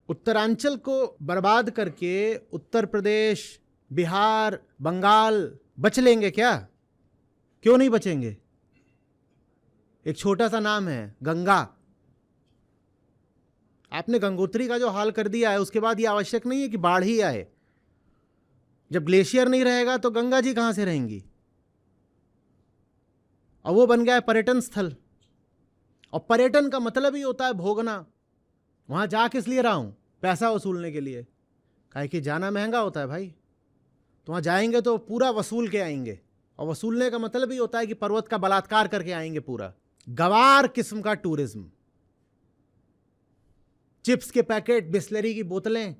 उत्तरांचल को बर्बाद करके उत्तर प्रदेश, बिहार, बंगाल बच लेंगे क्या? क्यों नहीं बचेंगे? एक छोटा सा नाम है गंगा। आपने गंगोत्री का जो हाल कर दिया है, उसके बाद ये आवश्यक नहीं है कि बाढ़ ही आए। जब ग्लेशियर नहीं रहेगा तो गंगा जी कहां से रहेंगी? और वो बन गया है पर्यटन स्थल। और पर्यटन का मतलब ही होता है भोगना। वहां जा किस लिए रहा हूं? पैसा वसूलने के लिए। काहे कि जाना महंगा होता है भाई। तो वहां जाएंगे तो पूरा वसूल के आएंगे। और वसूलने का मतलब ही होता है कि पर्वत का बलात्कार करके आएंगे पूरा। गवार किस्म का टूरिज्म। चिप्स के पैकेट, बिस्लरी की बोतलें।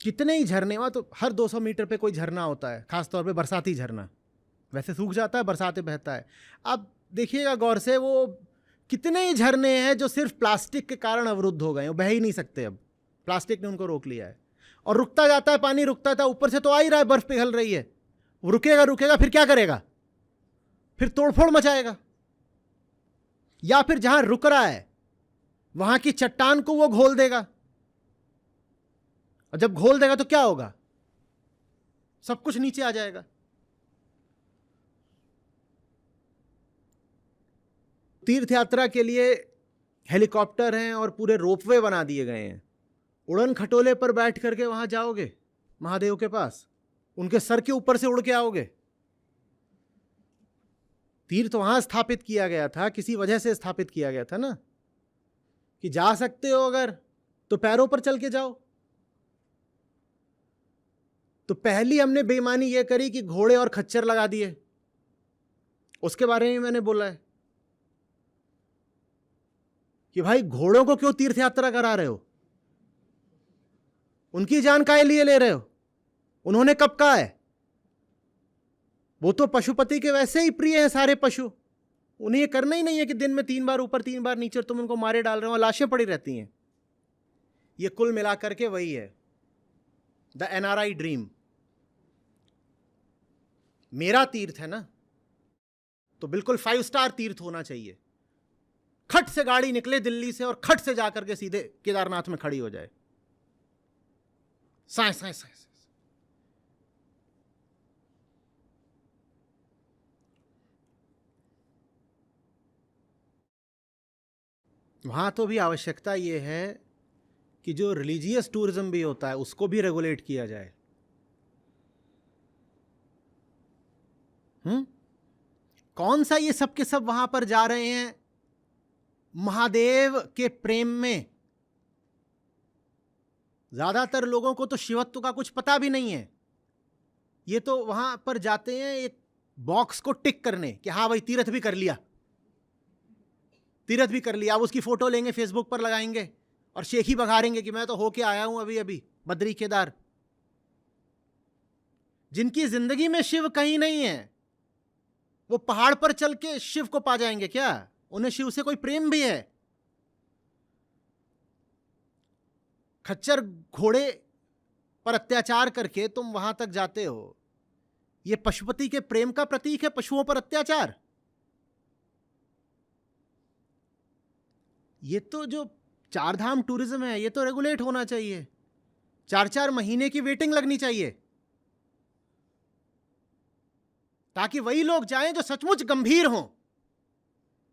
कितने ही झरने, वहां तो हर 200 मीटर पे कोई झरना होता है, खासतौर पे बरसाती झरना। वैसे सूख जाता है, बरसातें बहता है। अब देखिएगा गौर से, वो कितने ही झरने हैं जो सिर्फ प्लास्टिक के कारण अवरुद्ध हो गए, वो बह ही नहीं सकते। अब प्लास्टिक ने उनको रोक लिया है। और रुकता जाता है पानी, रुकता था, ऊपर से तो आ ही रहा है, बर्फ पिघल रही है। वो रुकेगा रुकेगा, फिर क्या करेगा? फिर तोड़फोड़ मचाएगा। या फिर जहां रुक रहा है वहां की चट्टान को वो घोल देगा। और जब घोल देगा तो क्या होगा? सब कुछ नीचे आ जाएगा। तीर्थ यात्रा के लिए हेलीकॉप्टर हैं और पूरे रोपवे बना दिए गए हैं। उड़न खटोले पर बैठ करके वहां जाओगे महादेव के पास, उनके सर के ऊपर से उड़ के आओगे। तीर्थ वहां स्थापित किया गया था, किसी वजह से स्थापित किया गया था ना, कि जा सकते हो अगर तो पैरों पर चल के जाओ। तो पहली हमने बेईमानी यह करी कि घोड़े और खच्चर लगा दिए। उसके बारे में मैंने बोला है कि भाई घोड़ों को क्यों तीर्थ यात्रा करा रहे हो? उनकी जान काहे लिए ले रहे हो? उन्होंने कब कहा है? वो तो पशुपति के वैसे ही प्रिय हैं सारे पशु। उन्हें ये करना ही नहीं है कि दिन में 3 बार ऊपर 3 बार नीचे, तुम उनको मारे डाल रहे हो, लाशें पड़ी रहती हैं। ये कुल मिलाकर के वही है द एनआरआई ड्रीम। मेरा तीर्थ है ना, तो बिल्कुल 5 स्टार तीर्थ होना चाहिए। खट से गाड़ी निकले दिल्ली से और खट से जाकर के सीधे केदारनाथ में खड़ी हो जाए। साए साए साए। वहां तो भी आवश्यकता यह है कि जो रिलीजियस टूरिज्म भी होता है उसको भी रेगुलेट किया जाए। कौन सा ये सब के सब वहां पर जा रहे हैं महादेव के प्रेम में? ज्यादातर लोगों को तो शिवत्व का कुछ पता भी नहीं है। ये तो वहां पर जाते हैं एक बॉक्स को टिक करने कि हाँ भाई तीर्थ भी कर लिया, तीर्थ भी कर लिया। अब उसकी फोटो लेंगे, फेसबुक पर लगाएंगे और शेखी बघारेंगे कि मैं तो होके आया हूं अभी अभी बद्री केदार। जिनकी जिंदगी में शिव कहीं नहीं है, वो पहाड़ पर चल के शिव को पा जाएंगे क्या? उन्हें शिव से कोई प्रेम भी है? खच्चर घोड़े पर अत्याचार करके तुम वहां तक जाते हो, ये पशुपति के प्रेम का प्रतीक है? पशुओं पर अत्याचार। ये तो जो 4 धाम टूरिज्म है, ये तो रेगुलेट होना चाहिए। 4-4 महीने की वेटिंग लगनी चाहिए, ताकि वही लोग जाएं जो सचमुच गंभीर हों।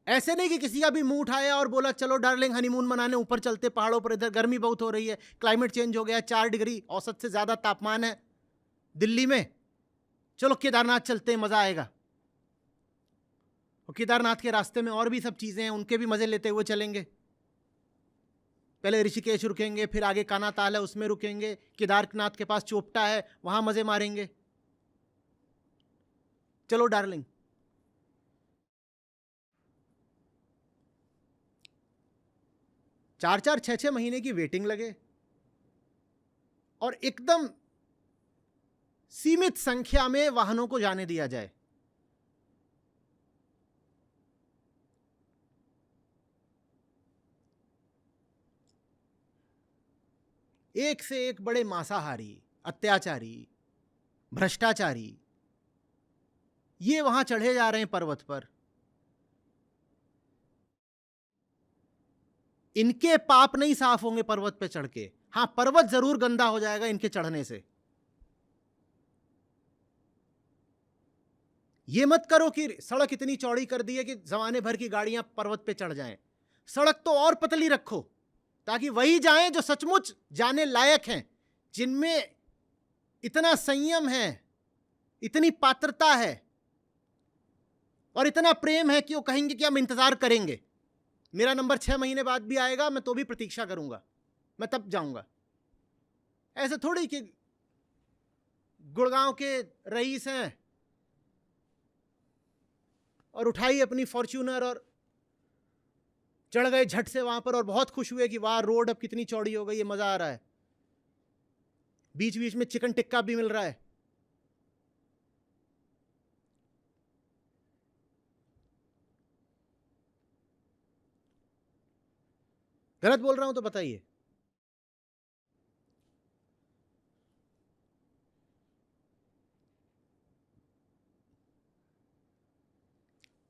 ऐसे नहीं कि किसी का भी मुंह उठाया और बोला चलो डार्लिंग हनीमून मनाने ऊपर चलते पहाड़ों पर, इधर गर्मी बहुत हो रही है, क्लाइमेट चेंज हो गया, 4 डिग्री औसत से ज्यादा तापमान है दिल्ली में, चलो केदारनाथ चलते हैं, मजा आएगा। और केदारनाथ के रास्ते में और भी सब चीजें हैं, उनके भी मजे लेते हुए चलेंगे। पहले ऋषिकेश रुकेंगे, फिर आगे काना ताल है उसमें रुकेंगे, केदारनाथ के पास चोपटा है वहां मजे मारेंगे। चलो डार्लिंग। 4-4 6-6 महीने की वेटिंग लगे और एकदम सीमित संख्या में वाहनों को जाने दिया जाए। एक से एक बड़े मांसाहारी, अत्याचारी, भ्रष्टाचारी ये वहां चढ़े जा रहे हैं पर्वत पर। इनके पाप नहीं साफ होंगे पर्वत पे चढ़ के, हां पर्वत जरूर गंदा हो जाएगा इनके चढ़ने से। ये मत करो कि सड़क इतनी चौड़ी कर दी है कि जमाने भर की गाड़ियां पर्वत पे चढ़ जाएं। सड़क तो और पतली रखो ताकि वही जाएं जो सचमुच जाने लायक हैं, जिनमें इतना संयम है, इतनी पात्रता है और इतना प्रेम है कि वो कहेंगे कि हम इंतजार करेंगे, मेरा नंबर 6 महीने बाद भी आएगा, मैं तो भी प्रतीक्षा करूंगा, मैं तब जाऊंगा। ऐसे थोड़ी कि गुड़गांव के रईस हैं और उठाई अपनी फॉर्च्यूनर और चढ़ गए झट से वहां पर और बहुत खुश हुए कि वाह रोड अब कितनी चौड़ी हो गई है, मजा आ रहा है, बीच बीच में चिकन टिक्का भी मिल रहा है। गलत बोल रहा हूं तो बताइए।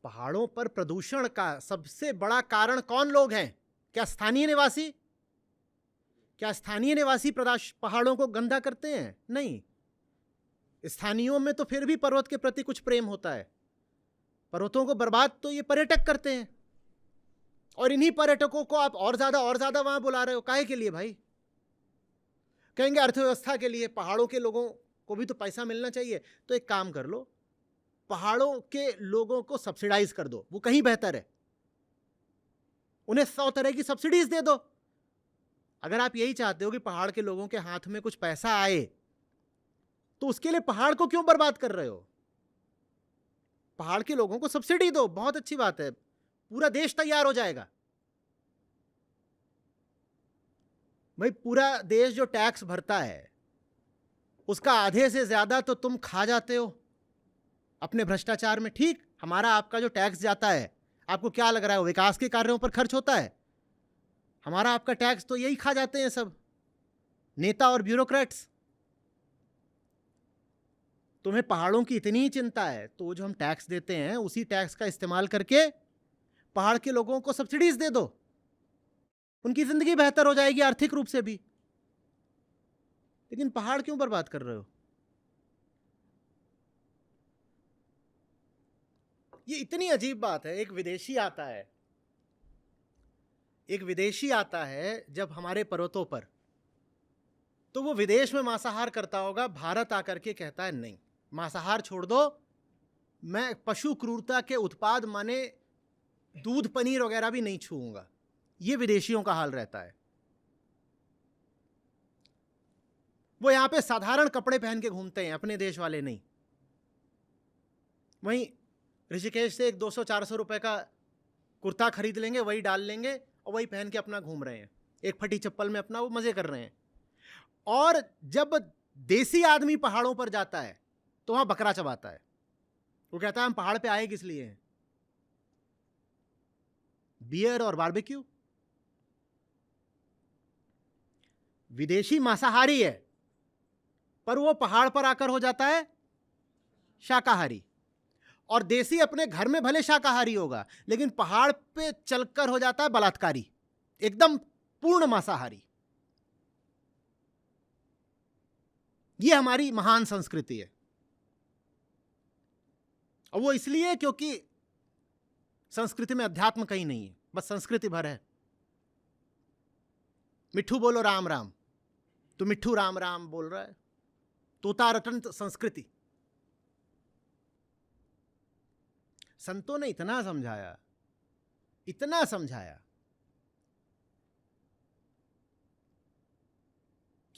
पहाड़ों पर प्रदूषण का सबसे बड़ा कारण कौन लोग हैं? क्या स्थानीय निवासी? क्या स्थानीय निवासी पहाड़ों को गंदा करते हैं? नहीं, स्थानीयों में तो फिर भी पर्वत के प्रति कुछ प्रेम होता है। पर्वतों को बर्बाद तो ये पर्यटक करते हैं, और इन्हीं पर्यटकों को आप और ज्यादा वहां बुला रहे हो, काहे के लिए भाई? कहेंगे अर्थव्यवस्था के लिए, पहाड़ों के लोगों को भी तो पैसा मिलना चाहिए। तो एक काम कर लो, पहाड़ों के लोगों को सब्सिडाइज कर दो, वो कहीं बेहतर है, उन्हें 100 तरह की सब्सिडीज दे दो। अगर आप यही चाहते हो कि पहाड़ के लोगों के हाथ में कुछ पैसा आए, तो उसके लिए पहाड़ को क्यों बर्बाद कर रहे हो? पहाड़ के लोगों को सब्सिडी दो, बहुत अच्छी बात है, पूरा देश तैयार हो जाएगा। भाई पूरा देश जो टैक्स भरता है उसका आधे से ज्यादा तो तुम खा जाते हो अपने भ्रष्टाचार में। ठीक, हमारा आपका जो टैक्स जाता है, आपको क्या लग रहा है वो विकास के कार्यों पर खर्च होता है? हमारा आपका टैक्स तो यही खा जाते हैं सब नेता और ब्यूरोक्रेट्स। तुम्हें पहाड़ों की इतनी चिंता है तो जो हम टैक्स देते हैं उसी टैक्स का इस्तेमाल करके पहाड़ के लोगों को सब्सिडीज दे दो, उनकी जिंदगी बेहतर हो जाएगी आर्थिक रूप से भी। लेकिन पहाड़ क्यों बर्बाद कर रहे हो? ये इतनी अजीब बात है। एक विदेशी आता है जब हमारे पर्वतों पर, तो वो विदेश में मांसाहार करता होगा, भारत आकर के कहता है नहीं, मांसाहार छोड़ दो, मैं पशु क्रूरता के उत्पाद माने दूध पनीर वगैरह भी नहीं छूऊंगा। ये विदेशियों का हाल रहता है। वो यहां पे साधारण कपड़े पहन के घूमते हैं, अपने देश वाले नहीं। वहीं ऋषिकेश से एक 200-400 रुपए का कुर्ता खरीद लेंगे, वही डाल लेंगे और वही पहन के अपना घूम रहे हैं, एक फटी चप्पल में अपना वो मजे कर रहे हैं। और जब देसी आदमी पहाड़ों पर जाता है तो वहां बकरा चबाता है। वो कहता है हम पहाड़ पे आए किस लिए हैं? बियर और बारबेक्यू। विदेशी मांसाहारी है पर वो पहाड़ पर आकर हो जाता है शाकाहारी, और देसी अपने घर में भले शाकाहारी होगा लेकिन पहाड़ पे चलकर हो जाता है बलात्कारी, एकदम पूर्ण मांसाहारी। ये हमारी महान संस्कृति है, और वो इसलिए क्योंकि संस्कृति में अध्यात्म कहीं नहीं है, बस संस्कृति भर है। मिट्ठू बोलो राम राम, तो मिट्ठू राम राम बोल रहा है, तोता रटन संस्कृति। संतों ने इतना समझाया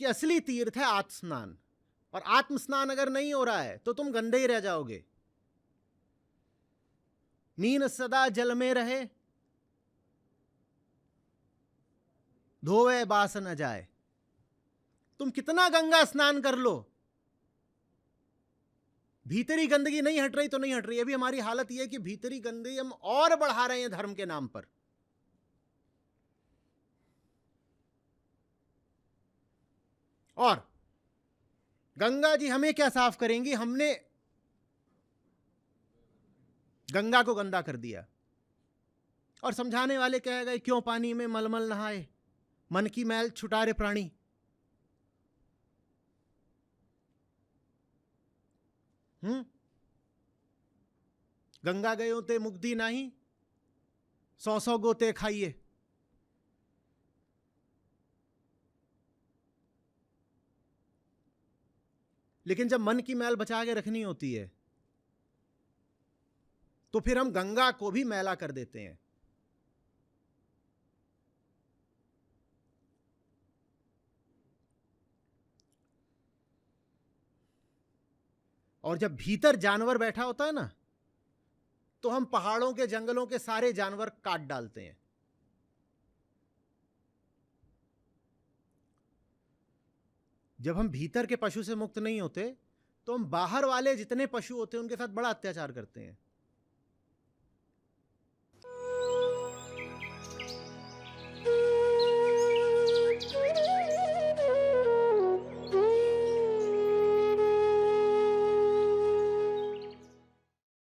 कि असली तीर्थ है आत्मस्नान, और आत्मस्नान अगर नहीं हो रहा है तो तुम गंदे ही रह जाओगे। मीन सदा जल में रहे, धोवे बास न जाए। तुम कितना गंगा स्नान कर लो, भीतरी गंदगी नहीं हट रही तो नहीं हट रही। अभी हमारी हालत यह है कि भीतरी गंदगी हम और बढ़ा रहे हैं धर्म के नाम पर। और गंगा जी हमें क्या साफ करेंगी? हमने गंगा को गंदा कर दिया। और समझाने वाले कह गए क्यों पानी में मलमल नहाए, मन की मैल छुटा रे प्राणी। गंगा गयो ते मुक्ति नाही, 100 गोते खाइए। लेकिन जब मन की मैल बचा के रखनी होती है तो फिर हम गंगा को भी मैला कर देते हैं। और जब भीतर जानवर बैठा होता है ना, तो हम पहाड़ों के जंगलों के सारे जानवर काट डालते हैं। जब हम भीतर के पशु से मुक्त नहीं होते तो हम बाहर वाले जितने पशु होते हैं उनके साथ बड़ा अत्याचार करते हैं।